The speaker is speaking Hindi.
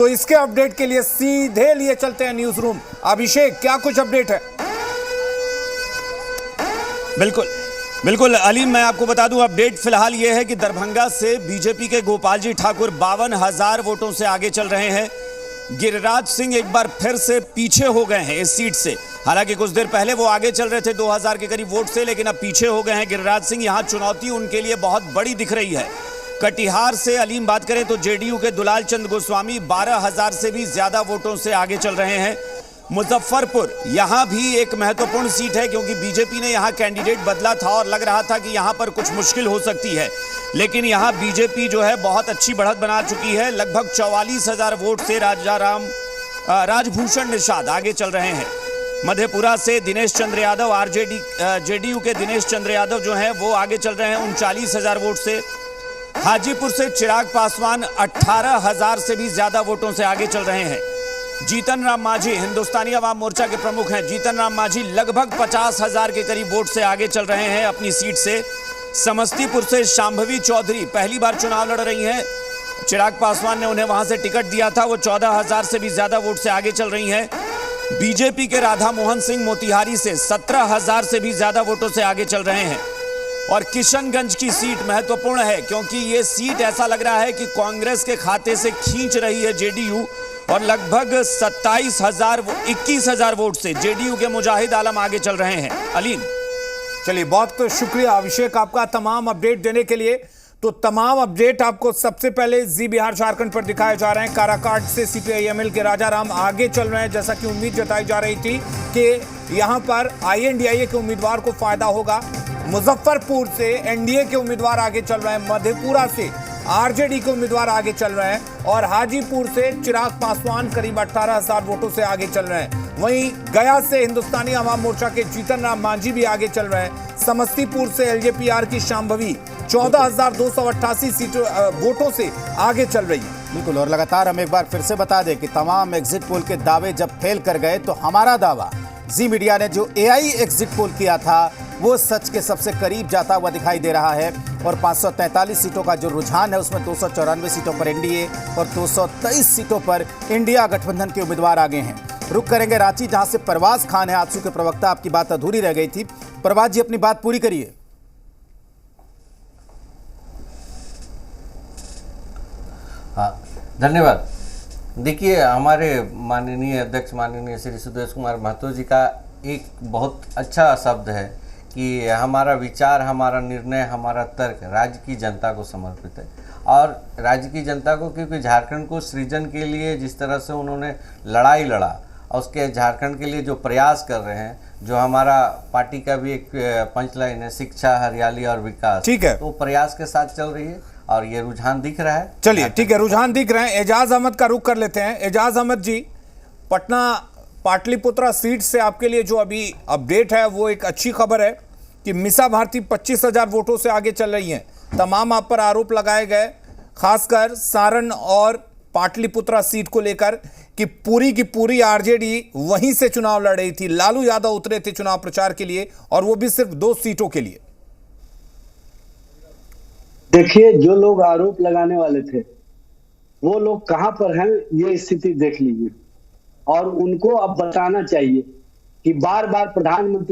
तो इसके अपडेट के लिए सीधे लिए चलते हैं न्यूज रूम। अभिषेक, क्या कुछ अपडेट है? बिल्कुल बिल्कुल अलीम, मैं आपको बता दूं अपडेट फिलहाल ये है कि दरभंगा से बीजेपी के गोपाल जी ठाकुर 52,000 वोटों से आगे चल रहे हैं। गिरिराज सिंह एक बार फिर से पीछे हो गए हैं इस सीट से। हालांकि कुछ देर पहले वो आगे चल रहे थे 2,000 के करीब वोट से, लेकिन अब पीछे हो गए हैं गिरिराज सिंह। यहां चुनौती उनके लिए बहुत बड़ी दिख रही है। कटिहार से अलीम बात करें तो जेडीयू के दुलाल चंद गोस्वामी 12,000 से भी ज्यादा वोटों से आगे चल रहे हैं। मुजफ्फरपुर यहां भी एक महत्वपूर्ण सीट है, क्योंकि बीजेपी ने यहां कैंडिडेट बदला था और लग रहा था कि यहां पर कुछ मुश्किल हो सकती है, लेकिन यहां बीजेपी जो है बहुत अच्छी बढ़त बना चुकी है। लगभग 44,000 वोट से राजभूषण निषाद आगे चल रहे हैं। मधेपुरा से दिनेश चंद्र यादव जेडीयू के दिनेश चंद्र यादव जो हैं वो आगे चल रहे हैं 39,000 वोट से। हाजीपुर से चिराग पासवान 18,000 से भी ज्यादा वोटों से आगे चल रहे हैं। जीतन राम मांझी हिंदुस्तानी अवाम मोर्चा के प्रमुख हैं। जीतन राम मांझी लगभग 50,000 के करीब वोट से आगे चल रहे हैं अपनी सीट से। समस्तीपुर से शांभवी चौधरी पहली बार चुनाव लड़ रही हैं। चिराग पासवान ने उन्हें वहां से टिकट दिया था। वो 14,000 से भी ज्यादा वोट से आगे चल रही हैं। बीजेपी के राधा मोहन सिंह मोतिहारी से 17,000 से भी ज्यादा वोटों से आगे चल रहे हैं। और किशनगंज की सीट महत्वपूर्ण है, क्योंकि ये सीट ऐसा लग रहा है कि कांग्रेस के खाते से खींच रही है जेडीयू, और लगभग 21,000 वोट से जेडीयू के मुजाहिद आलम आगे चल रहे हैं। अलीम, चलिए, बहुत शुक्रिया अभिषेक आपका तमाम अपडेट देने के लिए। तो तमाम अपडेट आपको सबसे पहले जी बिहार झारखंड पर दिखाए जा रहे हैं। काराकाट से सीपीआईएमएल के राजाराम आगे चल रहे हैं, जैसा कि उम्मीद जताई जा रही थी कि यहां पर आईएनडीआईए के उम्मीदवार को फायदा होगा। मुजफ्फरपुर से एनडीए के उम्मीदवार आगे चल रहे हैं। मधेपुरा से आरजेडी के उम्मीदवार आगे चल रहे हैं और हाजीपुर से चिराग पासवान करीब 18,000 वोटों से आगे चल रहे हैं। वहीं गया से हिंदुस्तानी अवाम मोर्चा के जीतन राम मांझी भी आगे चल रहे हैं। समस्तीपुर से एलजेपीआर की शांभवी 14,288 वोटों से आगे चल रही है। बिल्कुल, और लगातार हम एक बार फिर से बता दें कि तमाम एग्जिट पोल के दावे जब फेल कर गए तो हमारा दावा जी मीडिया ने जो एआई एग्जिट पोल किया था वो सच के सबसे करीब जाता हुआ दिखाई दे रहा है। और 543 सीटों का जो रुझान है उसमें 294 सीटों पर एनडीए और 223 सीटों पर इंडिया गठबंधन के उम्मीदवार आगे हैं। रुक करेंगे रांची, जहां से परवाज खान है आजसू के प्रवक्ता। आपकी बात अधूरी रह गई थी, परवाज जी अपनी बात पूरी करिए। हाँ, धन्यवाद। देखिए, हमारे माननीय अध्यक्ष माननीय श्री सुदेश कुमार महतो जी का एक बहुत अच्छा शब्द है कि हमारा विचार, हमारा निर्णय, हमारा तर्क राज्य की जनता को समर्पित है। और राज्य की जनता को, क्योंकि झारखंड को सृजन के लिए जिस तरह से उन्होंने लड़ाई लड़ा और उसके झारखंड के लिए जो प्रयास कर रहे हैं, जो हमारा पार्टी का भी एक पंचलाइन है, शिक्षा, हरियाली और विकास, ठीक है, तो प्रयास के साथ चल रही है और ये रुझान दिख रहा है। चलिए, ठीक है, रुझान दिख रहे हैं। एजाज अहमद का रुख कर लेते हैं। एजाज अहमद जी, पटना पाटलिपुत्रा सीट से आपके लिए जो अभी अपडेट है वो एक अच्छी खबर है कि मीसा भारती 25,000 वोटों से आगे चल रही हैं। तमाम आप पर आरोप लगाए गए, खासकर सारण और पाटलिपुत्रा सीट को लेकर, कि पूरी की पूरी आरजेडी वहीं से चुनाव लड़ रही थी। लालू यादव उतरे थे चुनाव प्रचार के लिए, और वो भी सिर्फ 2 सीटों के लिए। देखिए, जो लोग आरोप लगाने वाले थे वो लोग कहां पर हैं, ये स्थिति देख लीजिए। और उनको अब बताना चाहिए कि बार बार प्रधानमंत्री